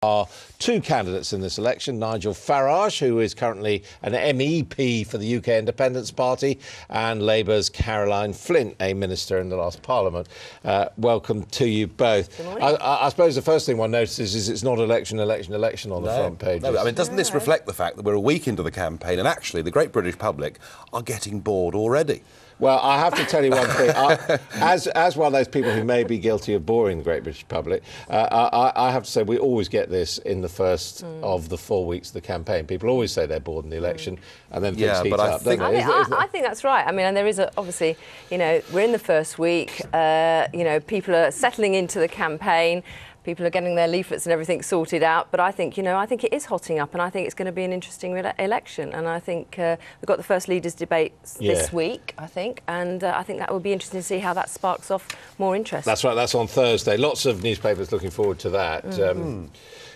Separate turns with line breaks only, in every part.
Are two candidates in this election, Nigel Farage, who is currently an MEP for the UK Independence Party, and Labour's Caroline Flint, a minister in the last Parliament. Welcome to you both. I suppose the first thing one notices is it's not election on the front page.
No, I mean, doesn't this reflect the fact that we're a week into the campaign and actually the great British public are getting bored already?
Well, I have to tell you one thing. As one of those people who may be guilty of boring the great British public, I have to say we always get this in the first of the 4 weeks of the campaign. People always say they're bored in the election, and then things heat up, don't they?
I think that's right. I mean, and there is obviously, we're in the first week. People are settling into the campaign. People are getting their leaflets and everything sorted out, but I think, I think it is hotting up, and I think it's going to be an interesting election. And I think we've got the first leaders' debate this week, I think, and I think that will be interesting to see how that sparks off more interest.
That's right. That's on Thursday. Lots of newspapers looking forward to that.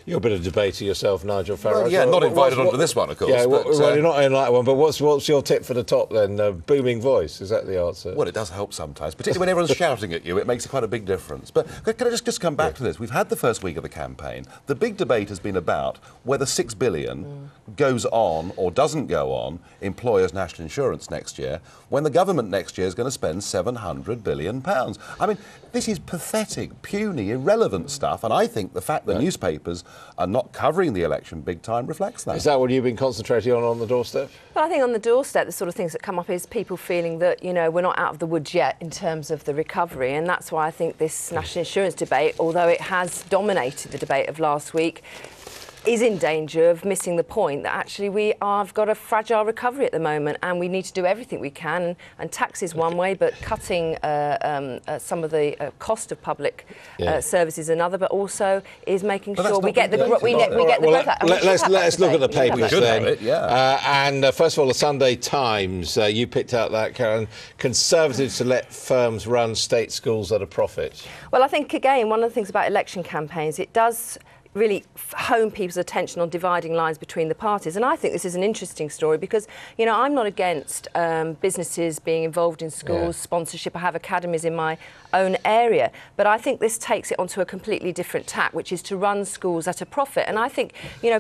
You're a bit of a debater yourself, Nigel Farage.
Well, yeah, not invited onto this one, of course.
Yeah, well, you're not in that one, but what's your tip for the top then? Booming voice, is that the answer?
Well, it does help sometimes, particularly when everyone's shouting at you. It makes quite a big difference. But can I just come back to this? We've had the first week of the campaign. The big debate has been about whether £6 billion goes on or doesn't go on employers' national insurance next year, when the government next year is going to spend £700 billion. I mean, this is pathetic, puny, irrelevant stuff, and I think the fact that newspapers are not covering the election big time reflects that.
Is that what you've been concentrating on the doorstep?
Well, I think on the doorstep, the sort of things that come up is people feeling that, we're not out of the woods yet in terms of the recovery, and that's why I think this national insurance debate, although it has dominated the debate of last week, is in danger of missing the point that actually we have got a fragile recovery at the moment, and we need to do everything we can. And tax is one way, but cutting some of the cost of public services another, but also is making sure we get the growth.
Let's look at the papers then.
And
first of all, the Sunday Times. You picked out that, Karen. Conservatives to let firms run state schools at a profit.
Well, I think again one of the things about election campaigns, it does really hone people's attention on dividing lines between the parties. And I think this is an interesting story because, I'm not against businesses being involved in schools, sponsorship. I have academies in my own area. But I think this takes it onto a completely different tack, which is to run schools at a profit. And I think,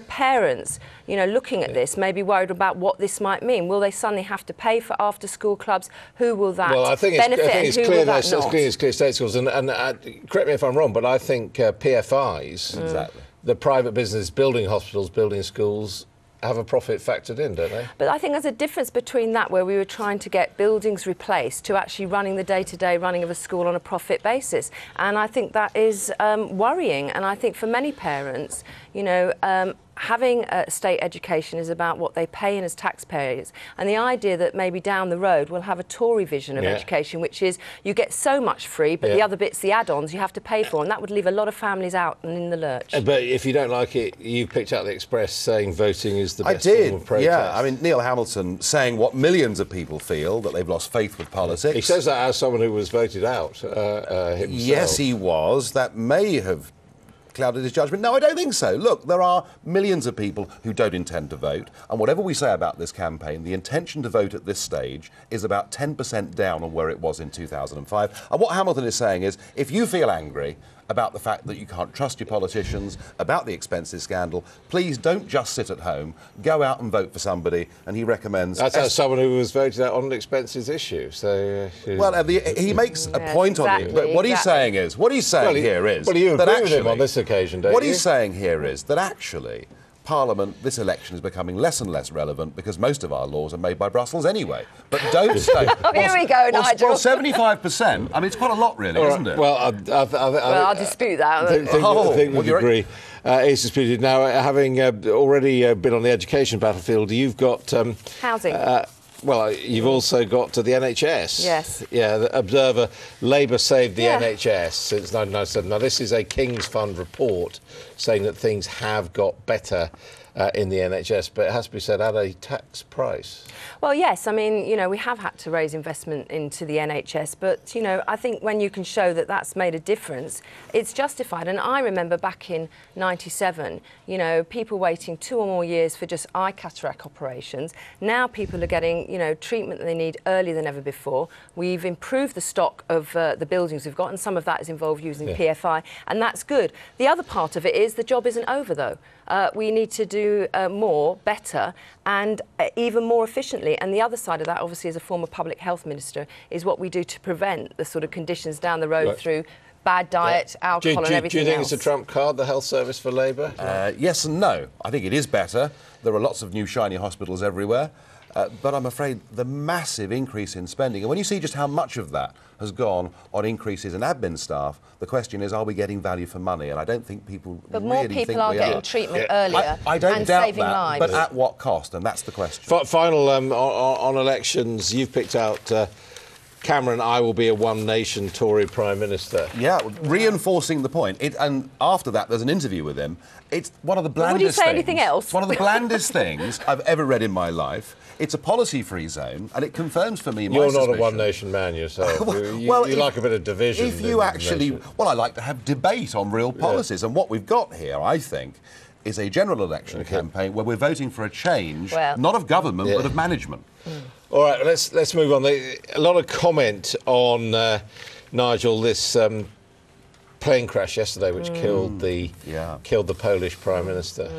parents, looking at this may be worried about what this might mean. Will they suddenly have to pay for after-school clubs? Who will that benefit?
I think it's
who
clear
will that
not? It's clear state schools. And correct me if I'm wrong, but I think PFIs, the private business building hospitals, building schools, have a profit factored in, don't they? But
I think there's a difference between that, where we were trying to get buildings replaced, to actually running the day-to-day running of a school on a profit basis. And I think that is worrying. And I think for many parents, having a state education is about what they pay in as taxpayers, and the idea that maybe down the road we'll have a Tory vision of education, which is you get so much free, but the other bits, the add-ons, you have to pay for, and that would leave a lot of families out and in the lurch.
But if you don't like it, you picked out the Express saying voting is the best form of protest.
Yeah. I mean, Neil Hamilton saying what millions of people feel, that they've lost faith with politics.
He says that as someone who was voted out himself.
Yes, he was. That may have clouded his judgment. No, I don't think so. Look, there are millions of people who don't intend to vote, and whatever we say about this campaign, the intention to vote at this stage is about 10% down on where it was in 2005. And what Hamilton is saying is, if you feel angry about the fact that you can't trust your politicians, about the expenses scandal, please don't just sit at home, go out and vote for somebody. And he recommends...
That's as someone who was voted out on an expenses issue, so...
Well, he makes a point on it, but what he's saying is... What he's saying here is...
Well, you agree with him on this occasion, don't you?
What he's saying here is that actually Parliament, this election is becoming less and less relevant because most of our laws are made by Brussels anyway. But don't stay...
Here we go, Nigel.
Well, 75%, I mean, it's quite a lot, really, isn't it?
Well, I'll dispute that.
I think we agree. It's disputed. Now, having already been on the education battlefield, you've got...
housing.
Well, you've also got to the NHS.
Yes.
Yeah, the Observer, Labour saved the NHS since 1997. Now, this is a King's Fund report saying that things have got better in the NHS, but it has to be said at a tax price.
Well, yes, I mean, we have had to raise investment into the NHS, but, I think when you can show that that's made a difference, it's justified. And I remember back in '97, people waiting 2 or more years for just eye cataract operations. Now people are getting, treatment that they need earlier than ever before. We've improved the stock of the buildings we've got, and some of that is involved using PFI, and that's good. The other part of it is is the job isn't over, though. We need to do more, better, and even more efficiently. And the other side of that, obviously, as a former public health minister, is what we do to prevent the sort of conditions down the road through bad diet, alcohol and everything else.
Do you think it's a trump card, the health service for Labour?
Yes and no. I think it is better. There are lots of new shiny hospitals everywhere. But I'm afraid the massive increase in spending, and when you see just how much of that has gone on increases in admin staff, the question is, are we getting value for money? And I don't think people
but
really
more
think
people are getting treatment earlier
I don't
and
doubt
saving
that,
lives.
but at what cost? And that's the question.
Final on elections, you've picked out Cameron, I will be a one-nation Tory Prime Minister.
Yeah, reinforcing the point. And after that, there's an interview with him. It's one of the blandest
Would you say
things.
anything else?
It's one of the blandest things I've ever read in my life. It's a policy-free zone, and it confirms for me my
You're
suspicion.
not a one-nation man yourself. You like a bit of division.
If you actually... Well, I like to have debate on real policies. And what we've got here, I think, is a general election campaign where we're voting for a change, not of government, but of management.
All right, let's move on. A lot of comment on, Nigel, this plane crash yesterday which killed the Polish Prime Minister.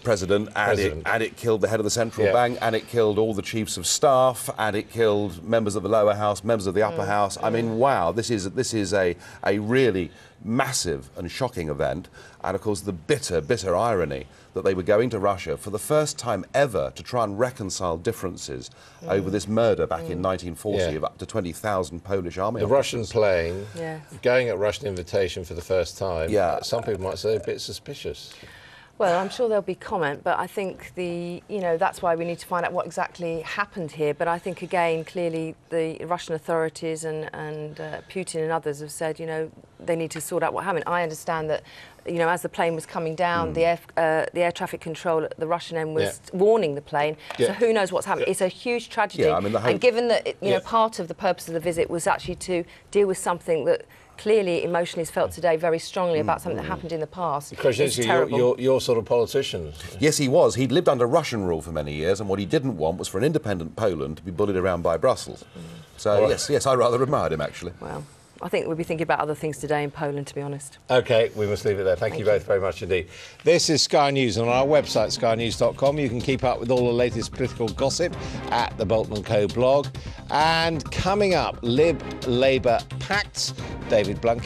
President, and it killed the head of the central bank, and it killed all the chiefs of staff, and it killed members of the lower house, members of the upper house. I mean, wow, this is a really massive and shocking event. And of course the bitter irony that they were going to Russia for the first time ever to try and reconcile differences over this murder back in 1940 of up to 20,000 Polish army officers.
The Russian plane going at Russian invitation for the first time. Some people might say a bit suspicious.
Well, I'm sure there'll be comment, but I think that's why we need to find out what exactly happened here. But I think, again, clearly the Russian authorities and Putin and others have said, they need to sort out what happened. I understand that, as the plane was coming down, the air traffic control at the Russian end was warning the plane. So who knows what's happened? It's a huge tragedy. And given that, part of the purpose of the visit was actually to deal with something that clearly emotionally is felt today very strongly about something that happened in the past.
Because you're sort of politician.
Yes, he was. He'd lived under Russian rule for many years, and what he didn't want was for an independent Poland to be bullied around by Brussels. So, yes, I rather admired him, actually.
Well, I think we'll be thinking about other things today in Poland, to be honest.
OK, we must leave it there. Thank you both very much indeed. This is Sky News, and on our website, skynews.com, you can keep up with all the latest political gossip at the Bolton & Co blog. And coming up, Lib-Labour Pacts, David Blunkett.